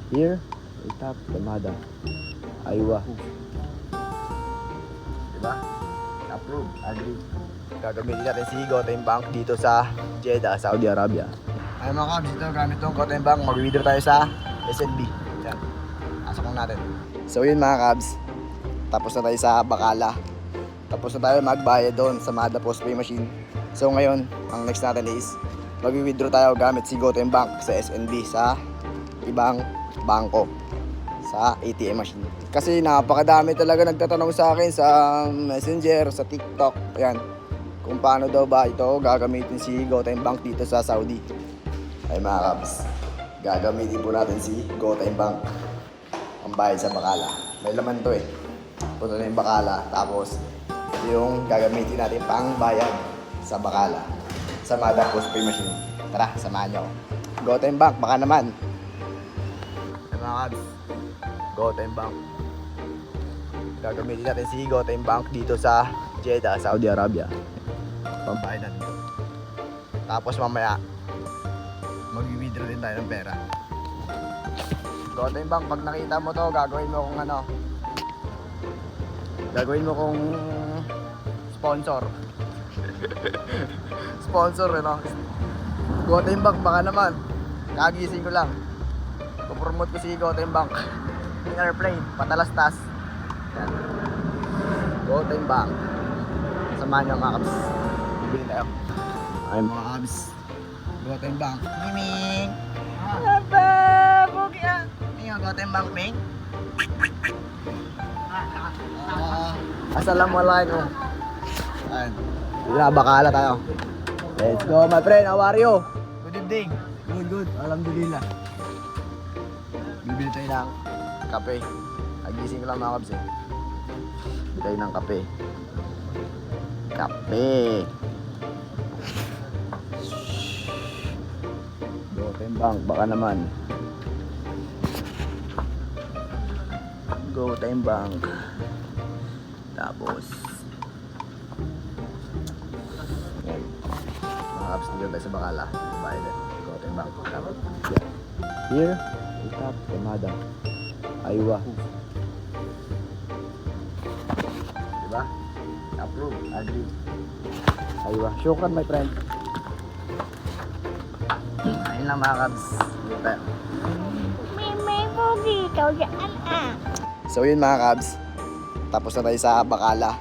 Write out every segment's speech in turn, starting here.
Here, we tap Tamada. Aywa. Diba? Approve. Agree. Gagamitin natin si Gotem Bank dito sa Jeddah, Saudi Arabia. Ay mga kabs, ito gamit tong Gotem Bank. Mag-withdraw tayo sa SNB. Yan. Pasok lang natin. So yun mga kabs. Tapos na tayo sa Bacala. Tapos na tayo magbayad doon sa Mada Postpay machine. So ngayon, ang next natin is mag-withdraw tayo gamit si Gotem Bank sa SNB sa ibang bangko sa ATM machine. Kasi napakadami talaga nagtatanong sa akin sa Messenger, sa TikTok, ayan, kung paano daw ba ito gagamitin si Gotem Bank dito sa Saudi. Ay mga kabs, gagamitin po natin si Gotem Bank ang bayad sa Bacala. May laman to eh. Punta na yung Bacala, tapos ito yung gagamitin natin pang bayad sa Bacala sa Mada Postpay machine. Tara, samahan nyo. Gotem Bank, baka naman. Ay mga kabs, Gotem Bank. Gagamitin natin si Gotem Bank dito sa Jeddah, Saudi Arabia. Pambayad natin ito. Tapos mamaya, mag-withdraw din tayo ng pera. Gotem Bank, pag nakita mo to, gagawin mo kung ano. Gagawin mo kung sponsor. Sponsor, ano? Gotem Bank, baka naman. Kagising ko lang. Pupromote ko si Gotem Bank. Yung airplane, patalastas. Yan. Gotem Bank. Samahan nyo mga kabs. Bibili tayo. Ay mga kabs. Gotem Bank. Miming! Aba! Bugi ah! Yung Gotem Bank, Ming. Assalamualaikum. Ayan. Bacala tayo. Let's go my friend. How are you? Good evening. Good. Alhamdulillah. Bibili tayo ng kape. Nagising ko lang mga kabs eh. Bibili tayo ng kape. Kape. Gotem Bank, baka naman. Gotem Bank. Tapos yan. Mga kabs, dito tayo sa Bacala. Bayad din. Gotem Bank. Tapos yan. Here, we tap Tamada. Aywa. Diba? Approve. Agree. Aywa. Shukran my friend. Ayun lang mga kabs. Dito tayo. May pogi, ikaw dyan ah. So yun mga kabs. Tapos na tayo sa Bacala.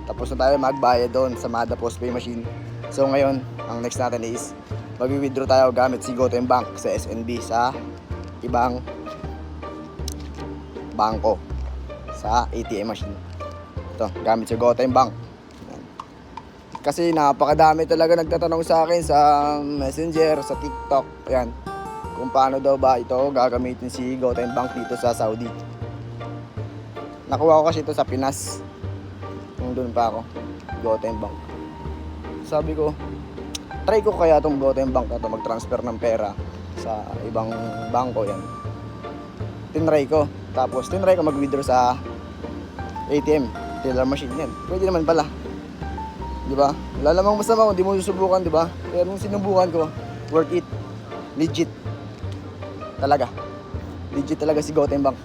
Tapos na tayo magbayad doon sa Mada Postpay machine. So ngayon, ang next natin is mag-withdraw tayo gamit si Gotem Bank sa SNB sa ibang bangko sa ATM machine. Ito, gamit si Gotem Bank. Kasi napakadami talaga nagtatanong sa akin sa Messenger, sa TikTok, ayan, kung paano daw ba ito gagamitin si Gotem Bank dito sa Saudi. Nakuha ko kasi ito sa Pinas nung doon pa ako, Gotem Bank. Sabi ko, try ko kaya itong Gotem Bank na ito mag-transfer ng pera sa ibang bangko, yan. Tinry ko. Tapos tinry ko mag-withdraw sa ATM, teller machine, yan. Pwede naman pala. Di ba? Wala namang masama kung di mo susubukan, di ba? Pero nung sinubukan ko, worth it. Legit. Talaga. Legit talaga si Gotem Bank.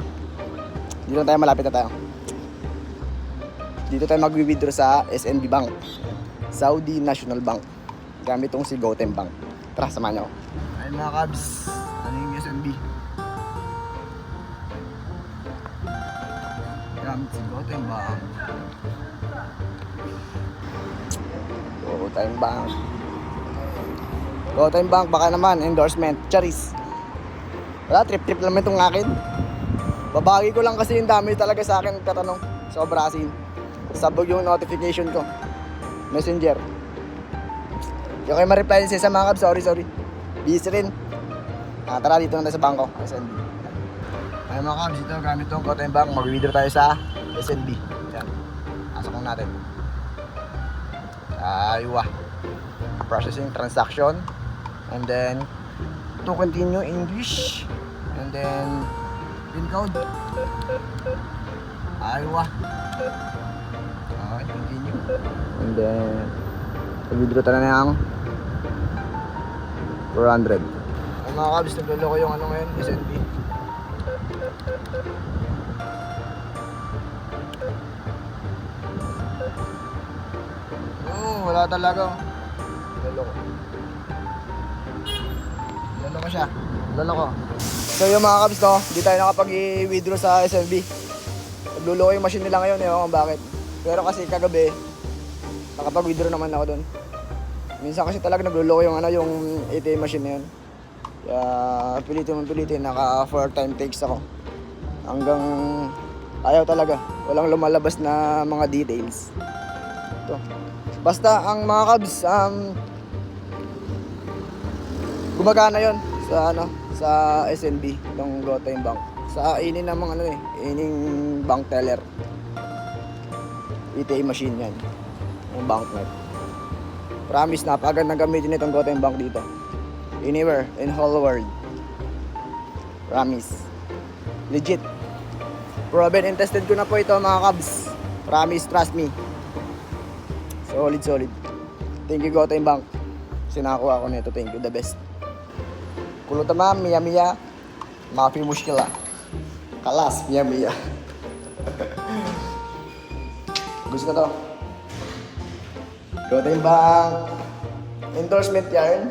Dito tayo, malapit na tayo. Dito tayo mag-withdraw sa SNB Bank, Saudi National Bank. Gamit tong si Gotem Bank. Tara, samahan nyo. Ayun mga kabs, ano yung SNB? Gamit si Gotem Bank. Gotem Bank. Gotem Bank, baka naman, endorsement, charis. Wala, trip-trip naman itong akin. Babagi ko lang kasi yung dami talaga sa akin nagtatanong. Sobra asin. Sabog yung notification ko. Messenger. Yung kayo ma-reply din sa mga kabs, sorry. Busy rin. Tara, dito na tayo sa bangko. SNB. Ay mga kabs, dito gamit tong Gotem Bank. Mag-withdraw tayo sa SNB. Yan. Pasok lang natin. Aywa. Processing transaction. And then, to continue English. And then, pin code. Aywa. Okay, continue. And then, withdraw tayo na ng 400. Ay mga kabs, naglolo ko yung ano ngayon, SNB. Wala talaga. Loloko. Loloko siya. Loloko. So yung mga kabs no, hindi tayo nakapag-withdraw sa SMB. Nagluloko yung machine nila ngayon, ewan kung bakit. Pero kasi kagabi, nakapag-withdraw naman ako doon. Minsan kasi talaga nagluloko yung yung ATM machine na yun. Kaya pilitin, naka 4 time takes ako. Hanggang ayaw talaga. Walang lumalabas na mga details. Ito. Basta ang mga kabs, gumagana yon sa sa SNB, itong GoTime Bank. Sa inin ng mga ining bank teller. ATM machine yan. Yung banknote. Promise, napakagandang gamitin itong GoTime Bank dito. Anywhere in whole world. Promise. Legit. Proven and tested ko na po ito mga kabs. Promise, trust me. Solid. Thank you GoTime Bank. Sinakuha ko nito. Thank you, the best. Kulo tamam, miya. Maafi mushkila. Kalas, miya. Gusto to. GoTime Bank. Endorsement yarn.